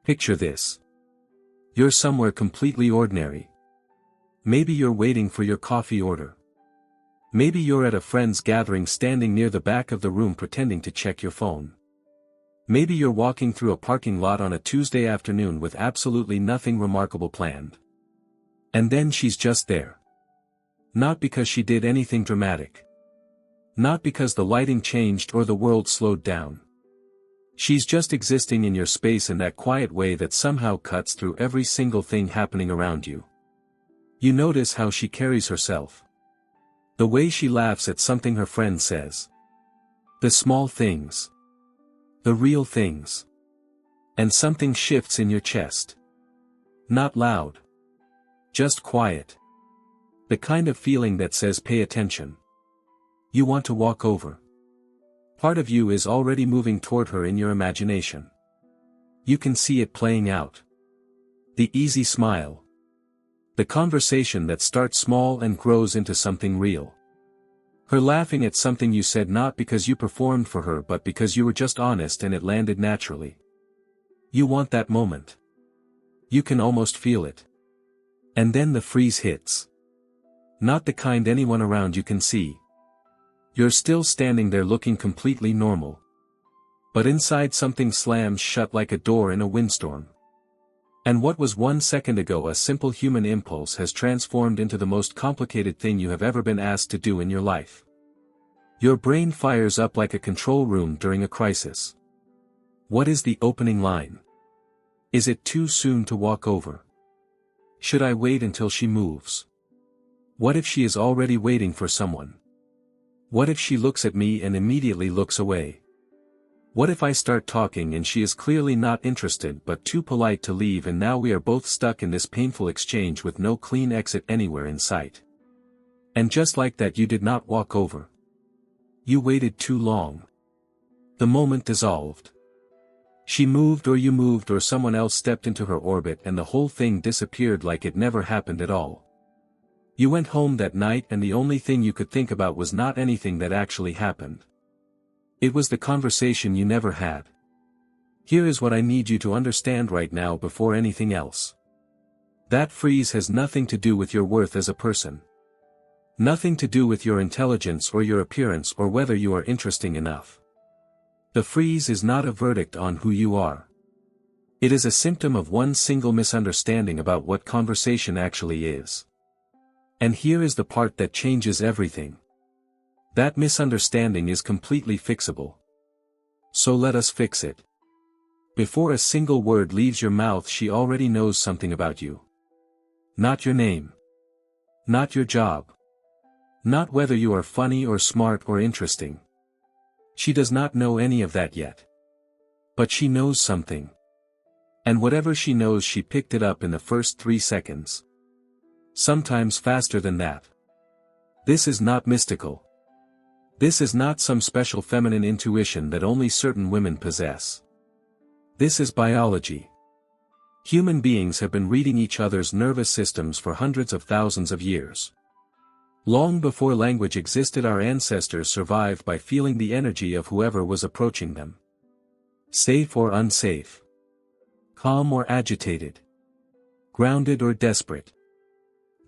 Picture this. You're somewhere completely ordinary. Maybe you're waiting for your coffee order. Maybe you're at a friend's gathering standing near the back of the room pretending to check your phone. Maybe you're walking through a parking lot on a Tuesday afternoon with absolutely nothing remarkable planned. And then she's just there. Not because she did anything dramatic. Not because the lighting changed or the world slowed down. She's just existing in your space in that quiet way that somehow cuts through every single thing happening around you. You notice how she carries herself. The way she laughs at something her friend says. The small things. The real things. And something shifts in your chest. Not loud. Just quiet. The kind of feeling that says pay attention. You want to walk over. Part of you is already moving toward her in your imagination. You can see it playing out. The easy smile. The conversation that starts small and grows into something real. Her laughing at something you said not because you performed for her but because you were just honest and it landed naturally. You want that moment. You can almost feel it. And then the freeze hits. Not the kind anyone around you can see. You're still standing there looking completely normal. But inside something slams shut like a door in a windstorm. And what was 1 second ago a simple human impulse has transformed into the most complicated thing you have ever been asked to do in your life. Your brain fires up like a control room during a crisis. What is the opening line? Is it too soon to walk over? Should I wait until she moves? What if she is already waiting for someone? What if she looks at me and immediately looks away? What if I start talking and she is clearly not interested but too polite to leave and now we are both stuck in this painful exchange with no clean exit anywhere in sight? And just like that you did not walk over. You waited too long. The moment dissolved. She moved or you moved or someone else stepped into her orbit and the whole thing disappeared like it never happened at all. You went home that night and the only thing you could think about was not anything that actually happened. It was the conversation you never had. Here is what I need you to understand right now before anything else. That freeze has nothing to do with your worth as a person. Nothing to do with your intelligence or your appearance or whether you are interesting enough. The freeze is not a verdict on who you are. It is a symptom of one single misunderstanding about what conversation actually is. And here is the part that changes everything. That misunderstanding is completely fixable. So let us fix it. Before a single word leaves your mouth, she already knows something about you. Not your name. Not your job. Not whether you are funny or smart or interesting. She does not know any of that yet. But she knows something. And whatever she knows, she picked it up in the first 3 seconds. Sometimes faster than that. This is not mystical. This is not some special feminine intuition that only certain women possess. This is biology. Human beings have been reading each other's nervous systems for hundreds of thousands of years. Long before language existed, our ancestors survived by feeling the energy of whoever was approaching them. Safe or unsafe. Calm or agitated. Grounded or desperate.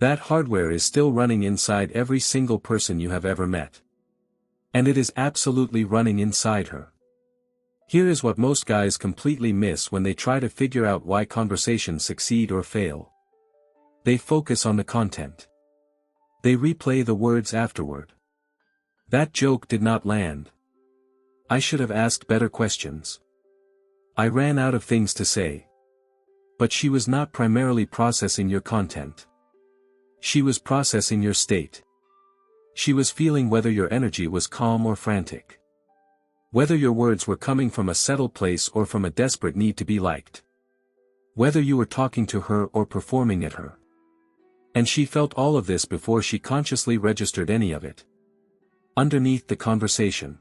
That hardware is still running inside every single person you have ever met. And it is absolutely running inside her. Here is what most guys completely miss when they try to figure out why conversations succeed or fail. They focus on the content. They replay the words afterward. That joke did not land. I should have asked better questions. I ran out of things to say. But she was not primarily processing your content. She was processing your state. She was feeling whether your energy was calm or frantic. Whether your words were coming from a settled place or from a desperate need to be liked. Whether you were talking to her or performing at her. And she felt all of this before she consciously registered any of it. Underneath the conversation.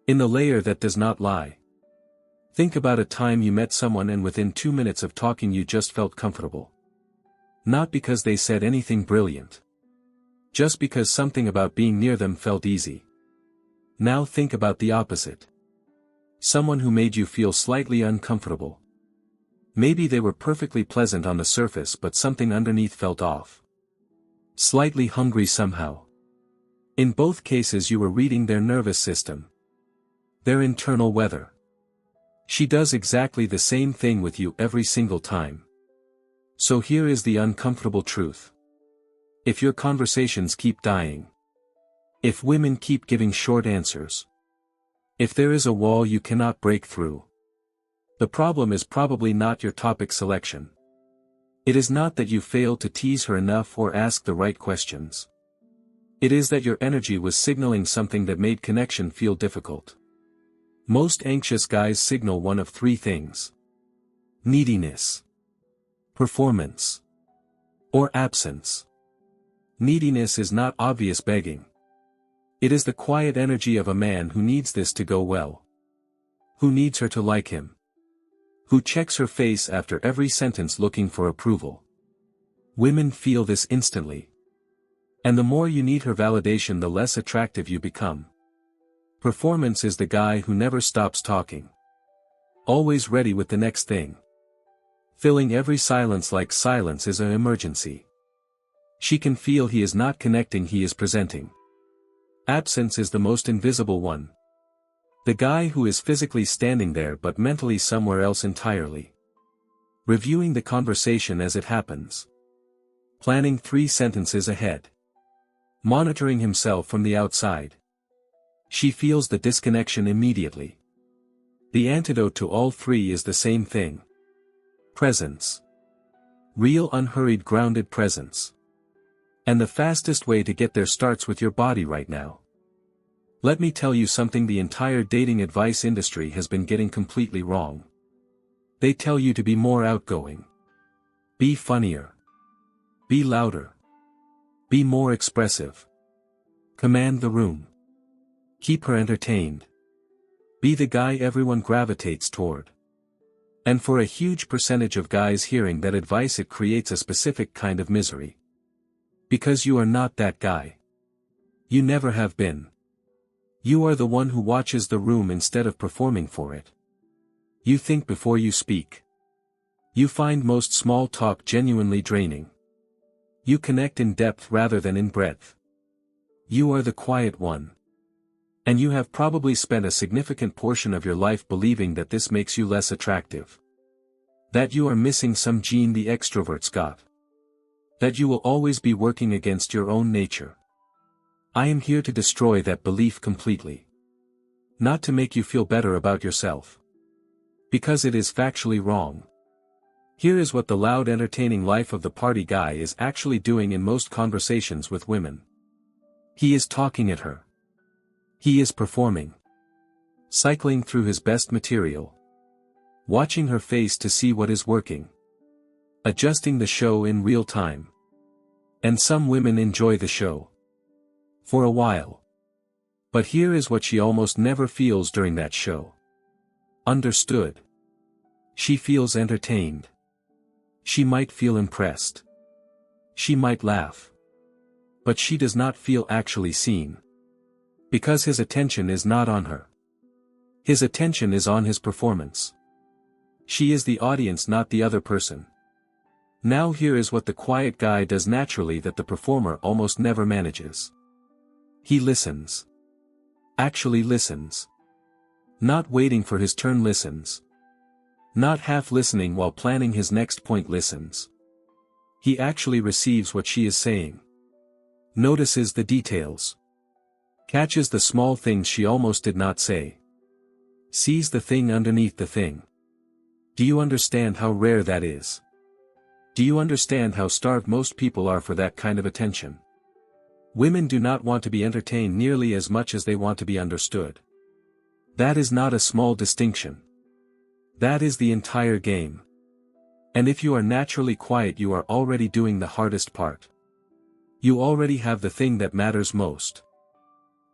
In the layer that does not lie. Think about a time you met someone and within 2 minutes of talking you just felt comfortable. Not because they said anything brilliant. Just because something about being near them felt easy. Now think about the opposite. Someone who made you feel slightly uncomfortable. Maybe they were perfectly pleasant on the surface but something underneath felt off. Slightly hungry somehow. In both cases you were reading their nervous system. Their internal weather. She does exactly the same thing with you every single time. So here is the uncomfortable truth. If your conversations keep dying. If women keep giving short answers. If there is a wall you cannot break through. The problem is probably not your topic selection. It is not that you failed to tease her enough or ask the right questions. It is that your energy was signaling something that made connection feel difficult. Most anxious guys signal one of three things. Neediness. Performance. Or absence. Neediness is not obvious begging. It is the quiet energy of a man who needs this to go well. Who needs her to like him. Who checks her face after every sentence looking for approval. Women feel this instantly. And the more you need her validation, the less attractive you become. Performance is the guy who never stops talking. Always ready with the next thing. Filling every silence like silence is an emergency. She can feel he is not connecting, he is presenting. Absence is the most invisible one. The guy who is physically standing there but mentally somewhere else entirely. Reviewing the conversation as it happens. Planning 3 sentences ahead. Monitoring himself from the outside. She feels the disconnection immediately. The antidote to all three is the same thing. Presence. Real unhurried grounded presence. And the fastest way to get there starts with your body right now. Let me tell you something the entire dating advice industry has been getting completely wrong. They tell you to be more outgoing. Be funnier. Be louder. Be more expressive. Command the room. Keep her entertained. Be the guy everyone gravitates toward. And for a huge percentage of guys hearing that advice, it creates a specific kind of misery. Because you are not that guy. You never have been. You are the one who watches the room instead of performing for it. You think before you speak. You find most small talk genuinely draining. You connect in depth rather than in breadth. You are the quiet one. And you have probably spent a significant portion of your life believing that this makes you less attractive. That you are missing some gene the extroverts got. That you will always be working against your own nature. I am here to destroy that belief completely. Not to make you feel better about yourself. Because it is factually wrong. Here is what the loud entertaining life of the party guy is actually doing in most conversations with women. He is talking at her. He is performing. Cycling through his best material. Watching her face to see what is working. Adjusting the show in real time. And some women enjoy the show. For a while. But here is what she almost never feels during that show. Understood. She feels entertained. She might feel impressed. She might laugh. But she does not feel actually seen. Because his attention is not on her. His attention is on his performance. She is the audience, not the other person. Now here is what the quiet guy does naturally that the performer almost never manages. He listens. Actually listens. Not waiting for his turn, listens. Not half listening while planning his next point, listens. He actually receives what she is saying. Notices the details. Catches the small things she almost did not say. Sees the thing underneath the thing. Do you understand how rare that is? Do you understand how starved most people are for that kind of attention? Women do not want to be entertained nearly as much as they want to be understood. That is not a small distinction. That is the entire game. And if you are naturally quiet, you are already doing the hardest part. You already have the thing that matters most.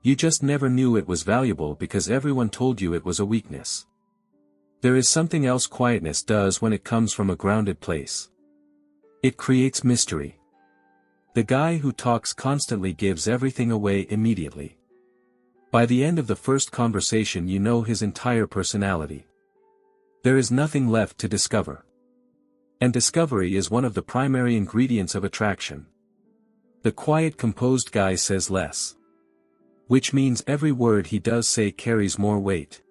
You just never knew it was valuable because everyone told you it was a weakness. There is something else quietness does when it comes from a grounded place. It creates mystery. The guy who talks constantly gives everything away immediately. By the end of the first conversation you know his entire personality. There is nothing left to discover. And discovery is one of the primary ingredients of attraction. The quiet, composed guy says less. Which means every word he does say carries more weight.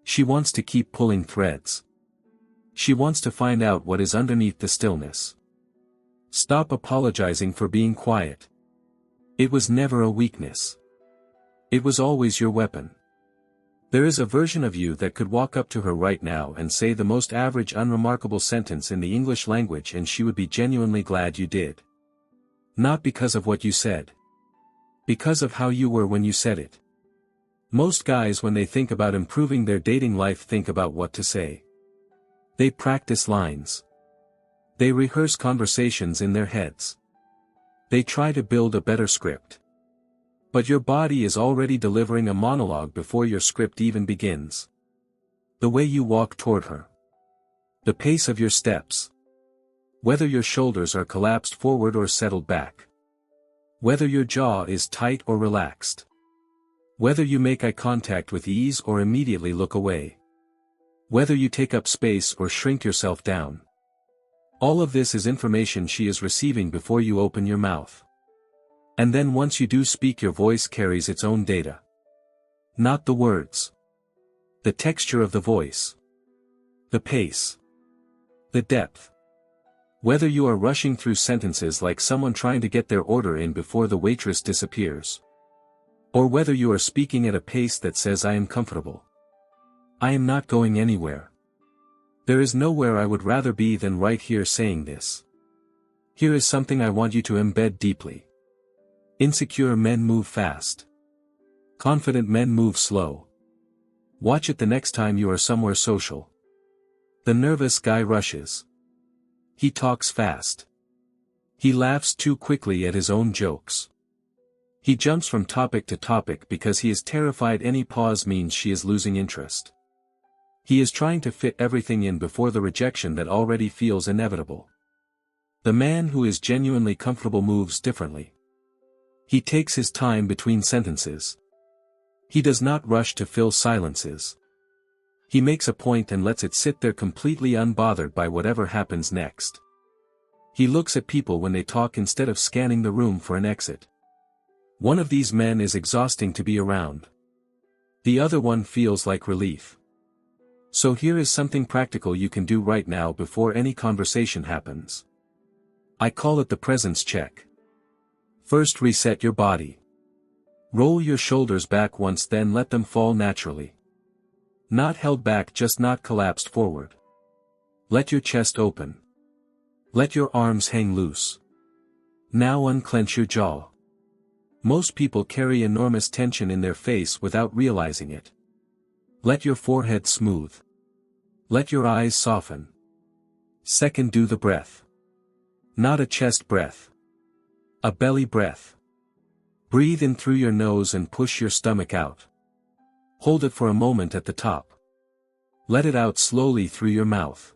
She wants to keep pulling threads. She wants to find out what is underneath the stillness. Stop apologizing for being quiet. It was never a weakness. It was always your weapon. There is a version of you that could walk up to her right now and say the most average unremarkable sentence in the English language and she would be genuinely glad you did. Not because of what you said. Because of how you were when you said it. Most guys when they think about improving their dating life think about what to say. They practice lines. They rehearse conversations in their heads. They try to build a better script. But your body is already delivering a monologue before your script even begins. The way you walk toward her. The pace of your steps. Whether your shoulders are collapsed forward or settled back. Whether your jaw is tight or relaxed. Whether you make eye contact with ease or immediately look away. Whether you take up space or shrink yourself down. All of this is information she is receiving before you open your mouth. And then once you do speak, your voice carries its own data. Not the words. The texture of the voice. The pace. The depth. Whether you are rushing through sentences like someone trying to get their order in before the waitress disappears. Or whether you are speaking at a pace that says I am comfortable. I am not going anywhere. There is nowhere I would rather be than right here saying this. Here is something I want you to embed deeply. Insecure men move fast. Confident men move slow. Watch it the next time you are somewhere social. The nervous guy rushes. He talks fast. He laughs too quickly at his own jokes. He jumps from topic to topic because he is terrified any pause means she is losing interest. He is trying to fit everything in before the rejection that already feels inevitable. The man who is genuinely comfortable moves differently. He takes his time between sentences. He does not rush to fill silences. He makes a point and lets it sit there completely unbothered by whatever happens next. He looks at people when they talk instead of scanning the room for an exit. One of these men is exhausting to be around. The other one feels like relief. So here is something practical you can do right now before any conversation happens. I call it the presence check. First, reset your body. Roll your shoulders back once, then let them fall naturally. Not held back, just not collapsed forward. Let your chest open. Let your arms hang loose. Now unclench your jaw. Most people carry enormous tension in their face without realizing it. Let your forehead smooth. Let your eyes soften. Second, do the breath. Not a chest breath. A belly breath. Breathe in through your nose and push your stomach out. Hold it for a moment at the top. Let it out slowly through your mouth.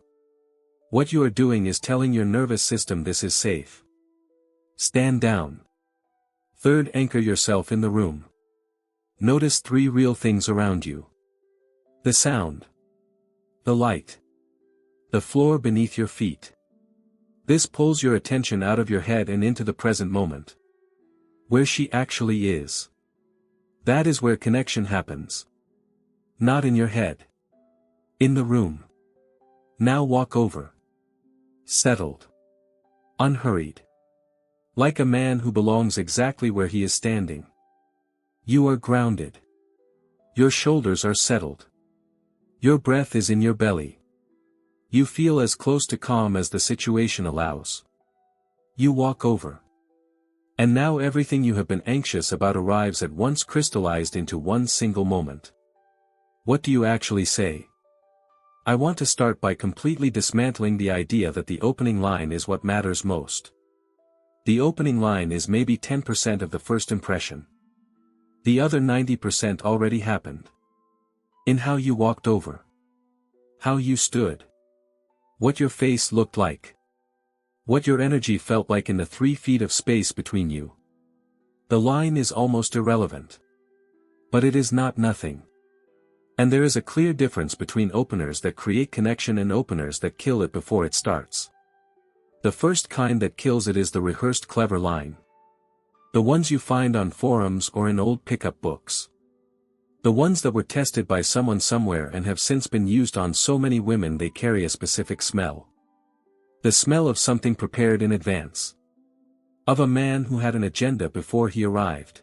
What you are doing is telling your nervous system this is safe. Stand down. Third, anchor yourself in the room. Notice 3 real things around you. The sound. The light. The floor beneath your feet. This pulls your attention out of your head and into the present moment. Where she actually is. That is where connection happens. Not in your head. In the room. Now walk over. Settled. Unhurried. Like a man who belongs exactly where he is standing. You are grounded. Your shoulders are settled. Your breath is in your belly. You feel as close to calm as the situation allows. You walk over. And now everything you have been anxious about arrives at once, crystallized into one single moment. What do you actually say? I want to start by completely dismantling the idea that the opening line is what matters most. The opening line is maybe 10% of the first impression. The other 90% already happened. In how you walked over. How you stood. What your face looked like. What your energy felt like in the 3 feet of space between you. The line is almost irrelevant. But it is not nothing. And there is a clear difference between openers that create connection and openers that kill it before it starts. The first kind that kills it is the rehearsed clever line. The ones you find on forums or in old pickup books. The ones that were tested by someone somewhere and have since been used on so many women they carry a specific smell. The smell of something prepared in advance. Of a man who had an agenda before he arrived.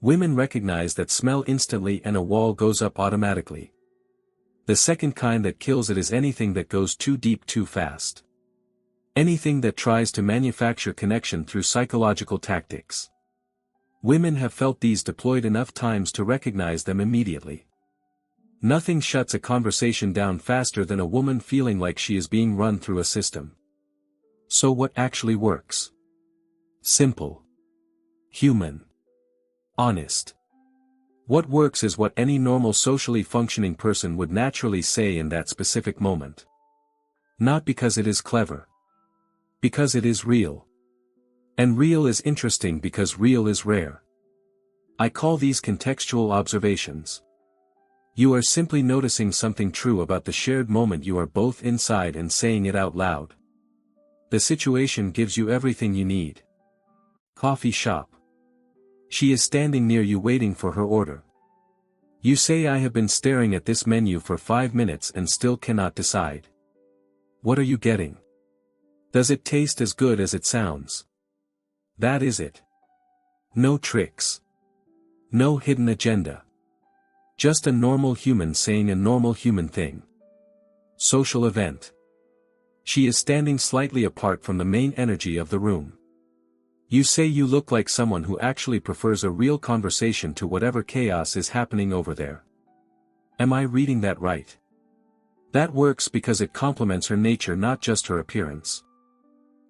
Women recognize that smell instantly and a wall goes up automatically. The second kind that kills it is anything that goes too deep too fast. Anything that tries to manufacture connection through psychological tactics. Women have felt these deployed enough times to recognize them immediately. Nothing shuts a conversation down faster than a woman feeling like she is being run through a system. So what actually works? Simple. Human. Honest. What works is what any normal socially functioning person would naturally say in that specific moment. Not because it is clever. Because it is real. And real is interesting because real is rare. I call these contextual observations. You are simply noticing something true about the shared moment you are both inside and saying it out loud. The situation gives you everything you need. Coffee shop. She is standing near you waiting for her order. You say, I have been staring at this menu for 5 minutes and still cannot decide. What are you getting? Does it taste as good as it sounds? That is it. No tricks. No hidden agenda. Just a normal human saying a normal human thing. Social event. She is standing slightly apart from the main energy of the room. You say you look like someone who actually prefers a real conversation to whatever chaos is happening over there. Am I reading that right? That works because it complements her nature, not just her appearance.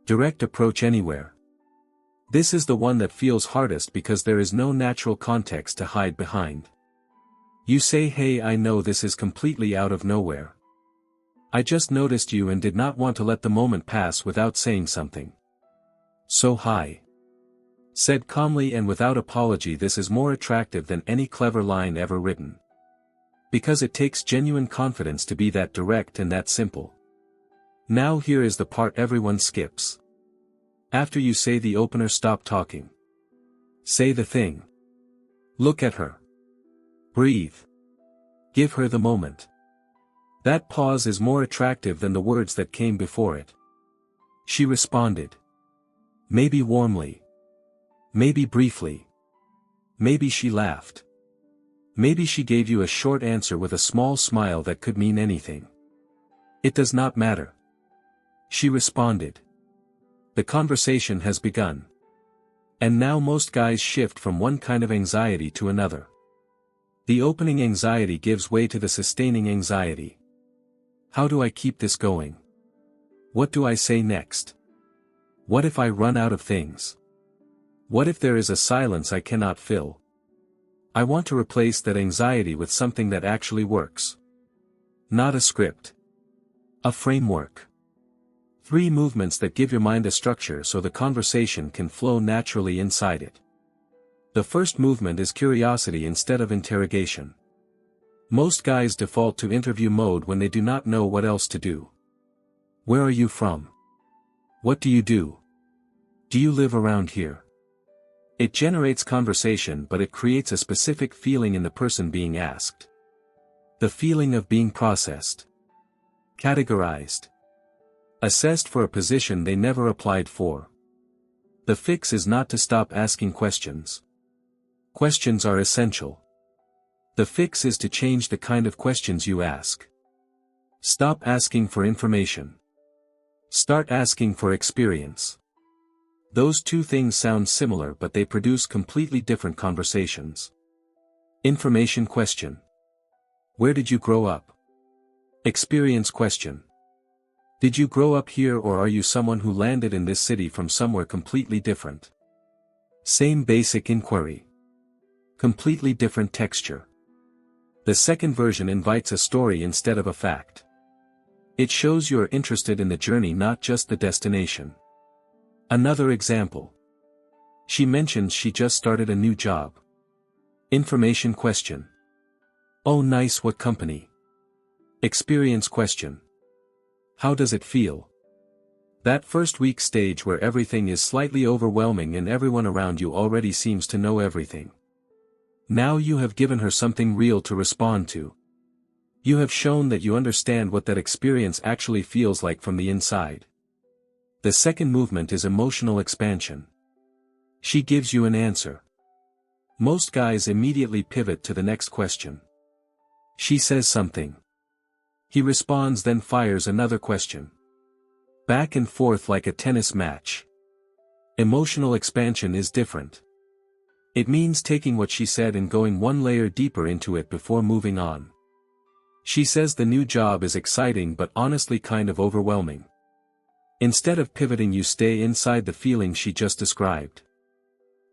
Direct approach anywhere. This is the one that feels hardest because there is no natural context to hide behind. You say, hey, I know this is completely out of nowhere. I just noticed you and did not want to let the moment pass without saying something. So hi. Said calmly and without apology, this is more attractive than any clever line ever written. Because it takes genuine confidence to be that direct and that simple. Now here is the part everyone skips. After you say the opener, stop talking. Say the thing. Look at her. Breathe. Give her the moment. That pause is more attractive than the words that came before it. She responded. Maybe warmly. Maybe briefly. Maybe she laughed. Maybe she gave you a short answer with a small smile that could mean anything. It does not matter. She responded. The conversation has begun. And now most guys shift from one kind of anxiety to another. The opening anxiety gives way to the sustaining anxiety. How do I keep this going? What do I say next? What if I run out of things? What if there is a silence I cannot fill? I want to replace that anxiety with something that actually works. Not a script. A framework. 3 movements that give your mind a structure so the conversation can flow naturally inside it. The first movement is curiosity instead of interrogation. Most guys default to interview mode when they do not know what else to do. Where are you from? What do you do? Do you live around here? It generates conversation, but it creates a specific feeling in the person being asked. The feeling of being processed. Categorized. Assessed for a position they never applied for. The fix is not to stop asking questions. Questions are essential. The fix is to change the kind of questions you ask. Stop asking for information. Start asking for experience. Those 2 things sound similar, but they produce completely different conversations. Information question. Where did you grow up? Experience question. Did you grow up here, or are you someone who landed in this city from somewhere completely different? Same basic inquiry. Completely different texture. The second version invites a story instead of a fact. It shows you are interested in the journey, not just the destination. Another example. She mentions she just started a new job. Information question. Oh nice, what company? Experience question. How does it feel? That first week stage where everything is slightly overwhelming and everyone around you already seems to know everything. Now you have given her something real to respond to. You have shown that you understand what that experience actually feels like from the inside. The second movement is emotional expansion. She gives you an answer. Most guys immediately pivot to the next question. She says something. He responds, then fires another question. Back and forth like a tennis match. Emotional expansion is different. It means taking what she said and going one layer deeper into it before moving on. She says the new job is exciting but honestly kind of overwhelming. Instead of pivoting, you stay inside the feeling she just described.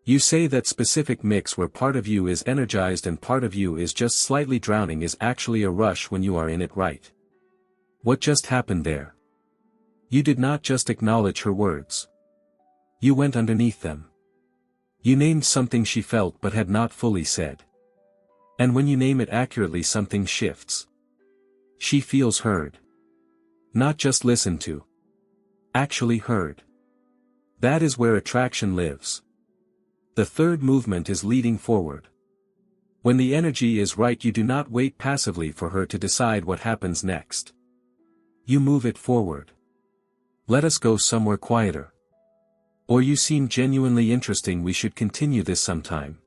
You say that specific mix where part of you is energized and part of you is just slightly drowning is actually a rush when you are in it, right? What just happened there? You did not just acknowledge her words. You went underneath them. You named something she felt but had not fully said. And when you name it accurately, something shifts. She feels heard. Not just listened to. Actually heard. That is where attraction lives. The third movement is leading forward. When the energy is right, you do not wait passively for her to decide what happens next. You move it forward. Let us go somewhere quieter. Or you seem genuinely interesting, we should continue this sometime.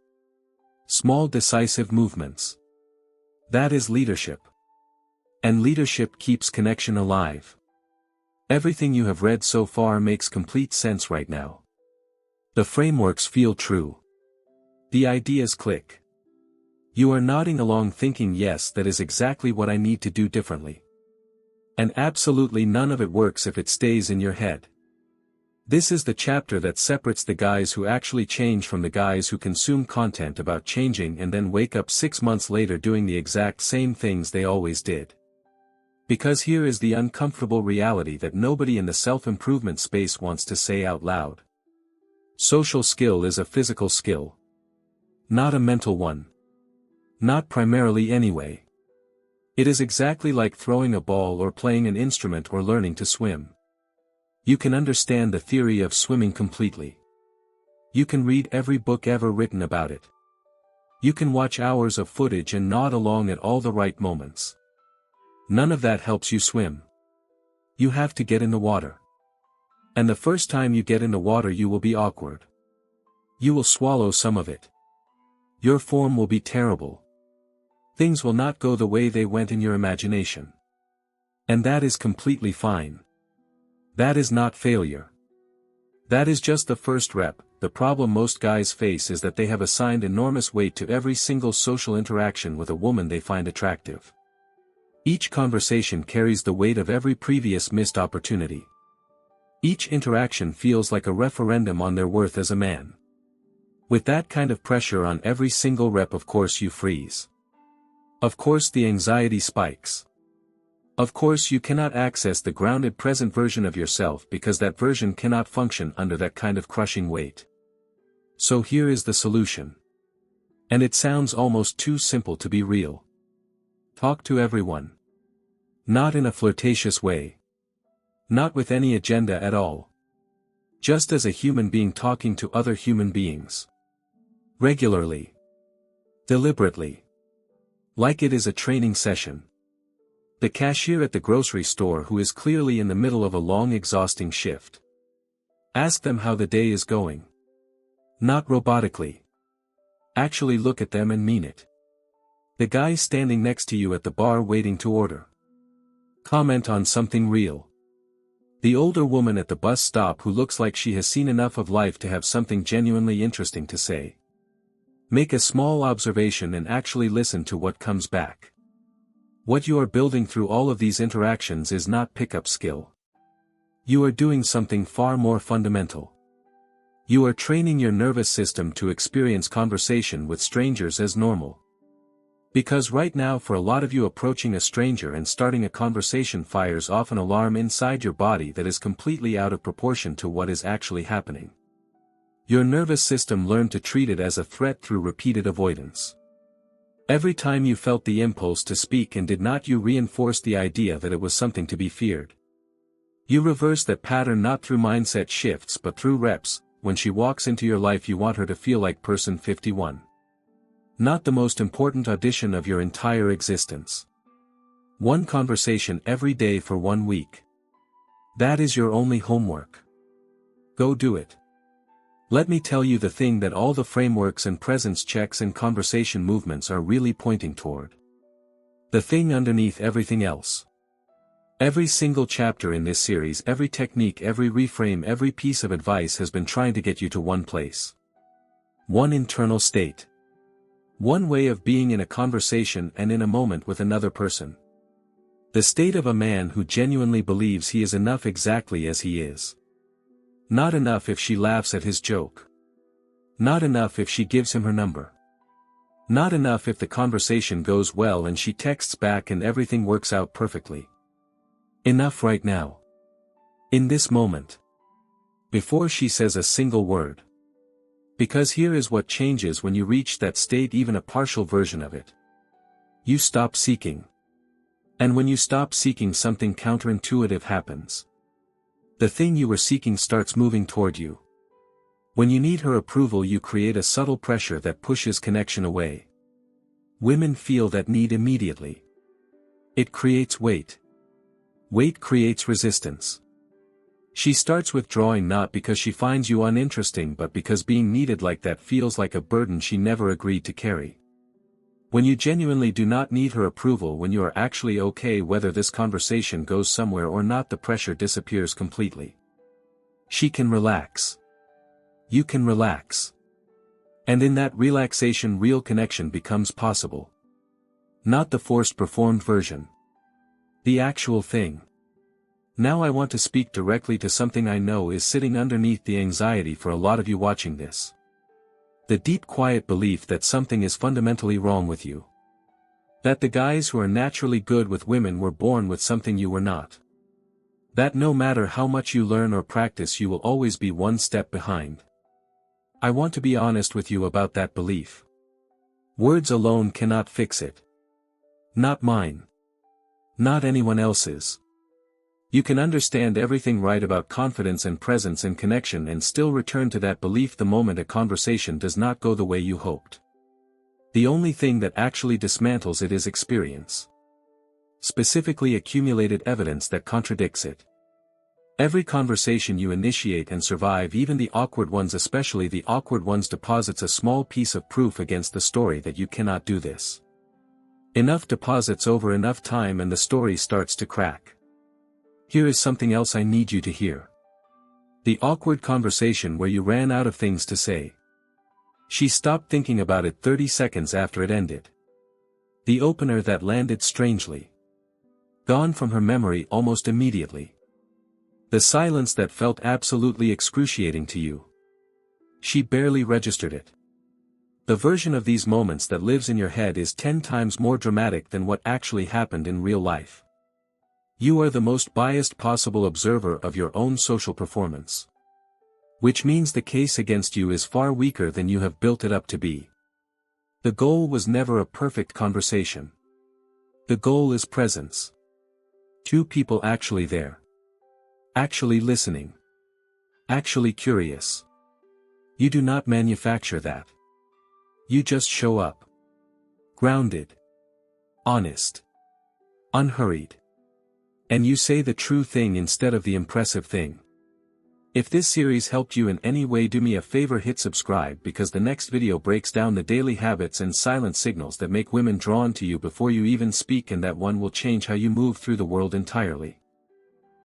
Small decisive movements. That is leadership. And leadership keeps connection alive. Everything you have read so far makes complete sense right now. The frameworks feel true. The ideas click. You are nodding along thinking, yes, that is exactly what I need to do differently. And absolutely none of it works if it stays in your head. This is the chapter that separates the guys who actually change from the guys who consume content about changing and then wake up 6 months later doing the exact same things they always did. Because here is the uncomfortable reality that nobody in the self-improvement space wants to say out loud. Social skill is a physical skill. Not a mental one. Not primarily anyway. It is exactly like throwing a ball or playing an instrument or learning to swim. You can understand the theory of swimming completely. You can read every book ever written about it. You can watch hours of footage and nod along at all the right moments. None of that helps you swim. You have to get in the water. And the first time you get in the water you will be awkward. You will swallow some of it. Your form will be terrible. Things will not go the way they went in your imagination. And that is completely fine. That is not failure. That is just the first rep. The problem most guys face is that they have assigned enormous weight to every single social interaction with a woman they find attractive. Each conversation carries the weight of every previous missed opportunity. Each interaction feels like a referendum on their worth as a man. With that kind of pressure on every single rep, of course you freeze. Of course the anxiety spikes. Of course you cannot access the grounded present version of yourself because that version cannot function under that kind of crushing weight. So here is the solution. And it sounds almost too simple to be real. Talk to everyone. Not in a flirtatious way. Not with any agenda at all. Just as a human being talking to other human beings. Regularly. Deliberately. Like it is a training session. The cashier at the grocery store who is clearly in the middle of a long exhausting shift. Ask them how the day is going. Not robotically. Actually look at them and mean it. The guy standing next to you at the bar waiting to order. Comment on something real. The older woman at the bus stop who looks like she has seen enough of life to have something genuinely interesting to say. Make a small observation and actually listen to what comes back. What you are building through all of these interactions is not pickup skill. You are doing something far more fundamental. You are training your nervous system to experience conversation with strangers as normal. Because right now for a lot of you, approaching a stranger and starting a conversation fires off an alarm inside your body that is completely out of proportion to what is actually happening. Your nervous system learned to treat it as a threat through repeated avoidance. Every time you felt the impulse to speak and did not, you reinforced the idea that it was something to be feared. You reverse that pattern not through mindset shifts but through reps. When she walks into your life, you want her to feel like person 51. Not the most important audition of your entire existence. One conversation every day for 1 week. That is your only homework. Go do it. Let me tell you the thing that all the frameworks and presence checks and conversation movements are really pointing toward. The thing underneath everything else. Every single chapter in this series, every technique, every reframe, every piece of advice has been trying to get you to one place. One internal state. One way of being in a conversation and in a moment with another person. The state of a man who genuinely believes he is enough exactly as he is. Not enough if she laughs at his joke. Not enough if she gives him her number. Not enough if the conversation goes well and she texts back and everything works out perfectly. Enough right now. In this moment. Before she says a single word. Because here is what changes when you reach that state, even a partial version of it. You stop seeking. And when you stop seeking, something counterintuitive happens. The thing you were seeking starts moving toward you. When you need her approval, you create a subtle pressure that pushes connection away. Women feel that need immediately. It creates weight. Weight creates resistance. She starts withdrawing not because she finds you uninteresting but because being needed like that feels like a burden she never agreed to carry. When you genuinely do not need her approval, when you are actually okay whether this conversation goes somewhere or not, the pressure disappears completely. She can relax. You can relax. And in that relaxation, real connection becomes possible. Not the forced performed version. The actual thing. Now I want to speak directly to something I know is sitting underneath the anxiety for a lot of you watching this. The deep quiet belief that something is fundamentally wrong with you. That the guys who are naturally good with women were born with something you were not. That no matter how much you learn or practice, you will always be one step behind. I want to be honest with you about that belief. Words alone cannot fix it. Not mine. Not anyone else's. You can understand everything right about confidence and presence and connection and still return to that belief the moment a conversation does not go the way you hoped. The only thing that actually dismantles it is experience. Specifically, accumulated evidence that contradicts it. Every conversation you initiate and survive, even the awkward ones, especially the awkward ones, deposits a small piece of proof against the story that you cannot do this. Enough deposits over enough time and the story starts to crack. Here is something else I need you to hear. The awkward conversation where you ran out of things to say. She stopped thinking about it 30 seconds after it ended. The opener that landed strangely. Gone from her memory almost immediately. The silence that felt absolutely excruciating to you. She barely registered it. The version of these moments that lives in your head is 10 times more dramatic than what actually happened in real life. You are the most biased possible observer of your own social performance. Which means the case against you is far weaker than you have built it up to be. The goal was never a perfect conversation. The goal is presence. Two people actually there. Actually listening. Actually curious. You do not manufacture that. You just show up. Grounded. Honest. Unhurried. And you say the true thing instead of the impressive thing. If this series helped you in any way, do me a favor, hit subscribe, because the next video breaks down the daily habits and silent signals that make women drawn to you before you even speak, and that one will change how you move through the world entirely.